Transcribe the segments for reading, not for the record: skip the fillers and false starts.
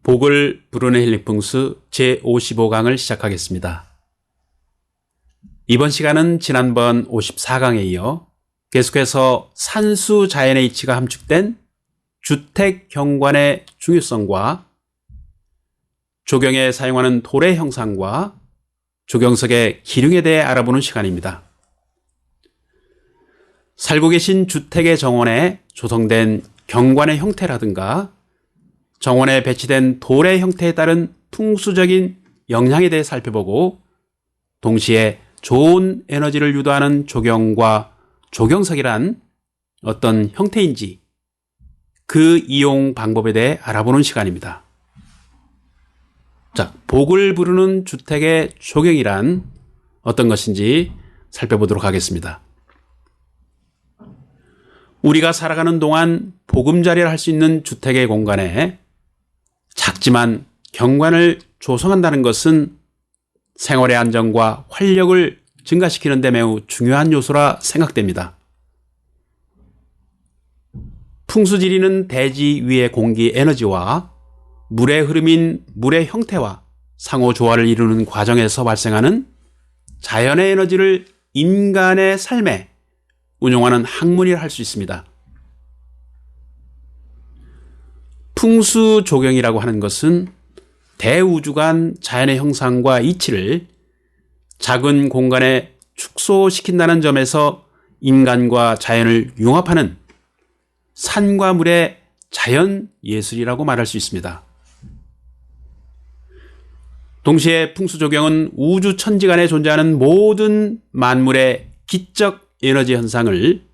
복을 부르는 힐링풍수 제55강을 시작하겠습니다. 이번 시간은 지난번 54강에 이어 계속해서 산수 자연의 이치가 함축된 주택 경관의 중요성과 조경에 사용하는 돌의 형상과 조경석의 기륭에 대해 알아보는 시간입니다. 살고 계신 주택의 정원에 조성된 경관의 형태라든가 정원에 배치된 돌의 형태에 따른 풍수적인 영향에 대해 살펴보고 동시에 좋은 에너지를 유도하는 조경과 조경석이란 어떤 형태인지 그 이용 방법에 대해 알아보는 시간입니다. 자, 복을 부르는 주택의 조경이란 어떤 것인지 살펴보도록 하겠습니다. 우리가 살아가는 동안 보금자리를 할 수 있는 주택의 공간에 작지만 경관을 조성한다는 것은 생활의 안정과 활력을 증가시키는 데 매우 중요한 요소라 생각됩니다. 풍수지리는 대지 위의 공기 에너지와 물의 흐름인 물의 형태와 상호 조화를 이루는 과정에서 발생하는 자연의 에너지를 인간의 삶에 운용하는 학문이라 할 수 있습니다. 풍수조경이라고 하는 것은 대우주간 자연의 형상과 이치를 작은 공간에 축소시킨다는 점에서 인간과 자연을 융합하는 산과 물의 자연 예술이라고 말할 수 있습니다. 동시에 풍수조경은 우주 천지간에 존재하는 모든 만물의 기적 에너지 현상을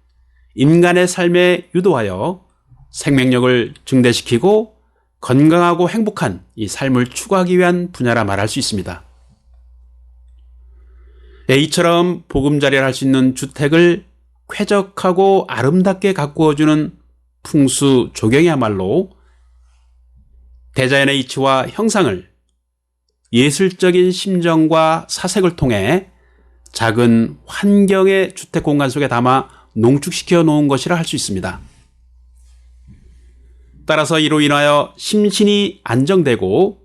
인간의 삶에 유도하여 생명력을 증대시키고 건강하고 행복한 이 삶을 추구하기 위한 분야라 말할 수 있습니다. 이처럼 보금자리를 할 수 있는 주택을 쾌적하고 아름답게 가꾸어주는 풍수 조경이야말로 대자연의 이치와 형상을 예술적인 심정과 사색을 통해 작은 환경의 주택 공간 속에 담아 농축시켜 놓은 것이라 할 수 있습니다. 따라서 이로 인하여 심신이 안정되고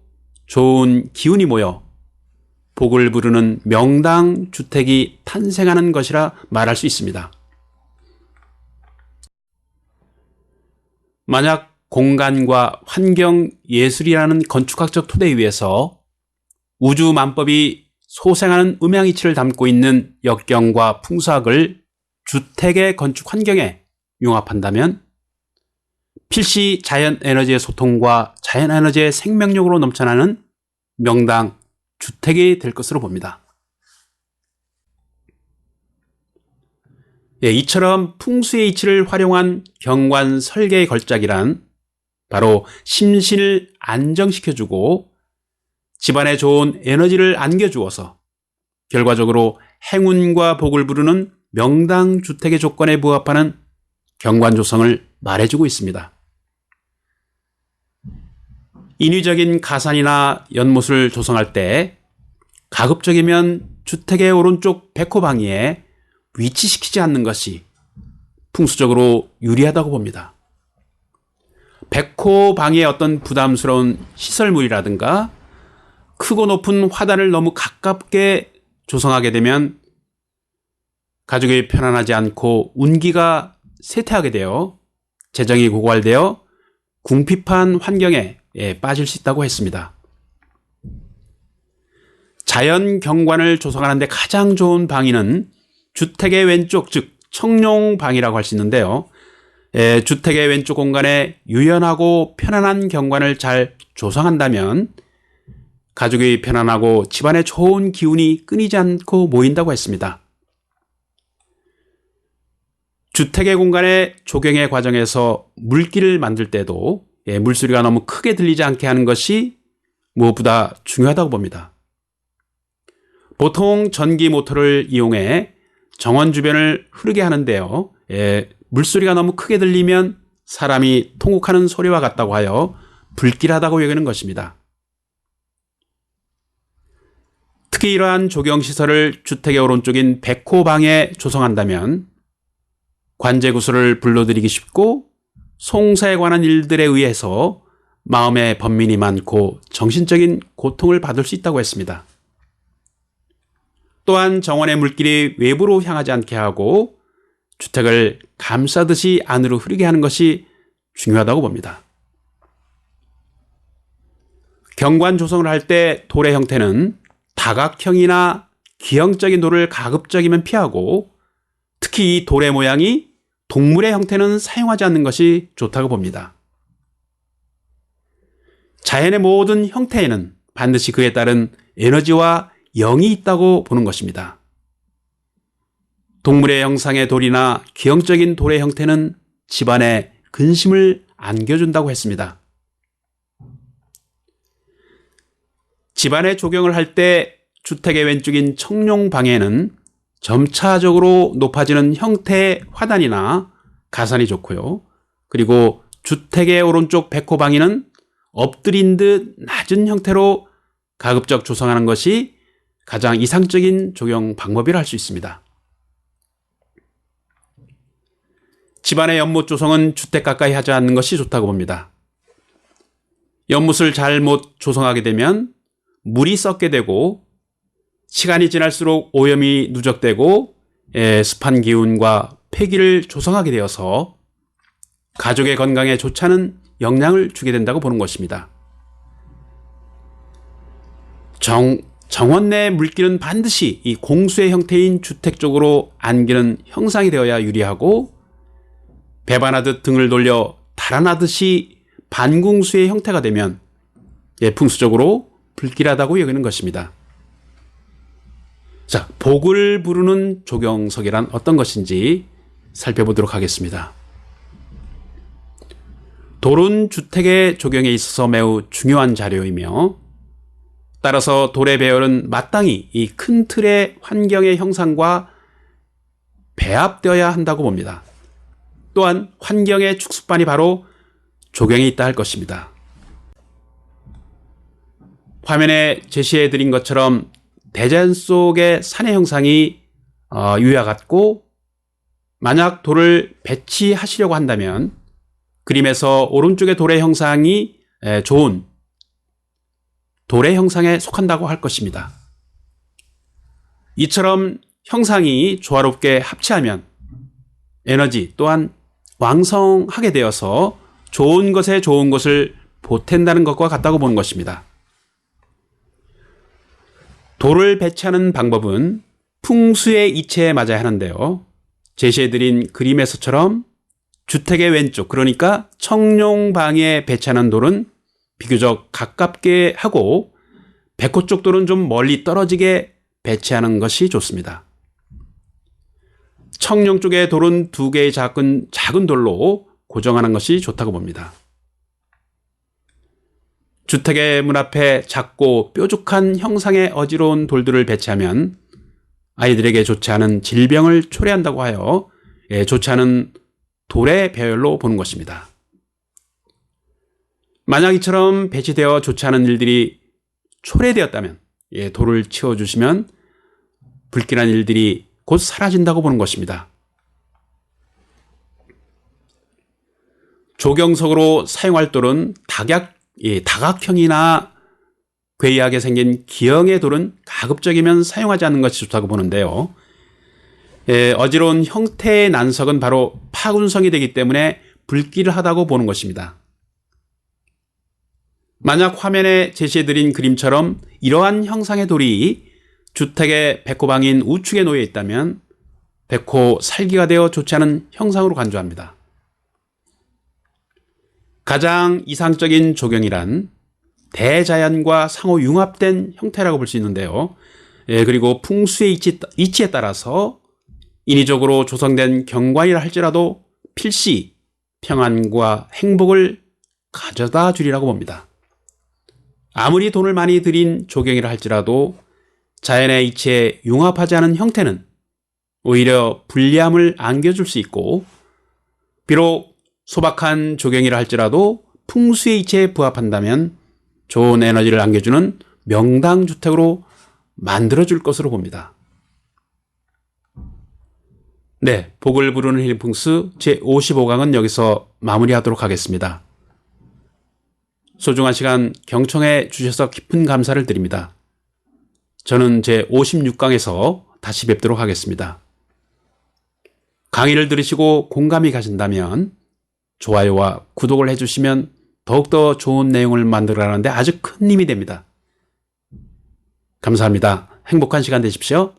좋은 기운이 모여 복을 부르는 명당 주택이 탄생하는 것이라 말할 수 있습니다. 만약 공간과 환경 예술이라는 건축학적 토대 위에서 우주 만법이 소생하는 음양이치를 담고 있는 역경과 풍수학을 주택의 건축 환경에 융합한다면 필시 자연 에너지의 소통과 자연 에너지의 생명력으로 넘쳐나는 명당 주택이 될 것으로 봅니다. 이처럼 풍수의 이치를 활용한 경관 설계의 걸작이란 바로 심신을 안정시켜주고 집안에 좋은 에너지를 안겨주어서 결과적으로 행운과 복을 부르는 명당 주택의 조건에 부합하는 경관 조성을 말해주고 있습니다. 인위적인 가산이나 연못을 조성할 때 가급적이면 주택의 오른쪽 백호방위에 위치시키지 않는 것이 풍수적으로 유리하다고 봅니다. 백호방위의 어떤 부담스러운 시설물이라든가 크고 높은 화단을 너무 가깝게 조성하게 되면 가족이 편안하지 않고 운기가 쇠퇴하게 되어 재정이 고갈되어 궁핍한 환경에 빠질 수 있다고 했습니다. 자연 경관을 조성하는 데 가장 좋은 방위는 주택의 왼쪽, 즉 청룡방이라고 할 수 있는데요. 주택의 왼쪽 공간에 유연하고 편안한 경관을 잘 조성한다면 가족이 편안하고 집안에 좋은 기운이 끊이지 않고 모인다고 했습니다. 주택의 공간의 조경의 과정에서 물길을 만들 때도 물소리가 너무 크게 들리지 않게 하는 것이 무엇보다 중요하다고 봅니다. 보통 전기 모터를 이용해 정원 주변을 흐르게 하는데요. 물소리가 너무 크게 들리면 사람이 통곡하는 소리와 같다고 하여 불길하다고 여기는 것입니다. 특히 이러한 조경시설을 주택의 오른쪽인 백호방에 조성한다면 관제구슬을 불러들이기 쉽고 송사에 관한 일들에 의해서 마음의 번민이 많고 정신적인 고통을 받을 수 있다고 했습니다. 또한 정원의 물길이 외부로 향하지 않게 하고 주택을 감싸듯이 안으로 흐르게 하는 것이 중요하다고 봅니다. 경관 조성을 할 때 돌의 형태는 다각형이나 기형적인 돌을 가급적이면 피하고 특히 이 돌의 모양이 동물의 형태는 사용하지 않는 것이 좋다고 봅니다. 자연의 모든 형태에는 반드시 그에 따른 에너지와 영이 있다고 보는 것입니다. 동물의 형상의 돌이나 기형적인 돌의 형태는 집안에 근심을 안겨준다고 했습니다. 집안에 조경을 할 때 주택의 왼쪽인 청룡방에는 점차적으로 높아지는 형태의 화단이나 가산이 좋고요. 그리고 주택의 오른쪽 백호방에는 엎드린 듯 낮은 형태로 가급적 조성하는 것이 가장 이상적인 조경 방법이라 할 수 있습니다. 집안의 연못 조성은 주택 가까이 하지 않는 것이 좋다고 봅니다. 연못을 잘못 조성하게 되면 물이 썩게 되고 시간이 지날수록 오염이 누적되고 습한 기운과 폐기를 조성하게 되어서 가족의 건강에 좋지 않은 영향을 주게 된다고 보는 것입니다. 정원 내 물길은 반드시 이 공수의 형태인 주택 쪽으로 안기는 형상이 되어야 유리하고 배반하듯 등을 돌려 달아나듯이 반궁수의 형태가 되면 풍수적으로 불길하다고 여기는 것입니다. 자, 복을 부르는 조경석이란 어떤 것인지 살펴보도록 하겠습니다. 돌은 주택의 조경에 있어서 매우 중요한 자료이며 따라서 돌의 배열은 마땅히 이 큰 틀의 환경의 형상과 배합되어야 한다고 봅니다. 또한 환경의 축습반이 바로 조경에 있다 할 것입니다. 화면에 제시해 드린 것처럼 대자연 속의 산의 형상이 위와 같고 만약 돌을 배치하시려고 한다면 그림에서 오른쪽의 돌의 형상이 좋은 돌의 형상에 속한다고 할 것입니다. 이처럼 형상이 조화롭게 합치하면 에너지 또한 왕성하게 되어서 좋은 것에 좋은 것을 보탠다는 것과 같다고 보는 것입니다. 돌을 배치하는 방법은 풍수의 이치에 맞아야 하는데요. 제시해드린 그림에서처럼 주택의 왼쪽, 그러니까 청룡방에 배치하는 돌은 비교적 가깝게 하고 백호 쪽 돌은 좀 멀리 떨어지게 배치하는 것이 좋습니다. 청룡 쪽의 돌은 두 개의 작은 돌로 고정하는 것이 좋다고 봅니다. 주택의 문 앞에 작고 뾰족한 형상의 어지러운 돌들을 배치하면 아이들에게 좋지 않은 질병을 초래한다고 하여 좋지 않은 돌의 배열로 보는 것입니다. 만약 이처럼 배치되어 좋지 않은 일들이 초래되었다면 돌을 치워주시면 불길한 일들이 곧 사라진다고 보는 것입니다. 조경석으로 사용할 돌은 다각형이나 괴이하게 생긴 기형의 돌은 가급적이면 사용하지 않는 것이 좋다고 보는데요. 어지러운 형태의 난석은 바로 파군성이 되기 때문에 불길하다고 보는 것입니다. 만약 화면에 제시해드린 그림처럼 이러한 형상의 돌이 주택의 백호방인 우측에 놓여 있다면 백호 살기가 되어 좋지 않은 형상으로 간주합니다. 가장 이상적인 조경이란 대자연과 상호 융합된 형태라고 볼 수 있는데요. 그리고 풍수의 이치에 따라서 인위적으로 조성된 경관이라 할지라도 필시 평안과 행복을 가져다 주리라고 봅니다. 아무리 돈을 많이 들인 조경이라 할지라도 자연의 이치에 융합하지 않은 형태는 오히려 불리함을 안겨줄 수 있고 비록 소박한 조경이라 할지라도 풍수의 이치에 부합한다면 좋은 에너지를 안겨주는 명당주택으로 만들어줄 것으로 봅니다. 네, 복을 부르는 힐링풍수 제55강은 여기서 마무리하도록 하겠습니다. 소중한 시간 경청해 주셔서 깊은 감사를 드립니다. 저는 제 56강에서 다시 뵙도록 하겠습니다. 강의를 들으시고 공감이 가신다면 좋아요와 구독을 해주시면 더욱더 좋은 내용을 만들어가는데 아주 큰 힘이 됩니다. 감사합니다. 행복한 시간 되십시오.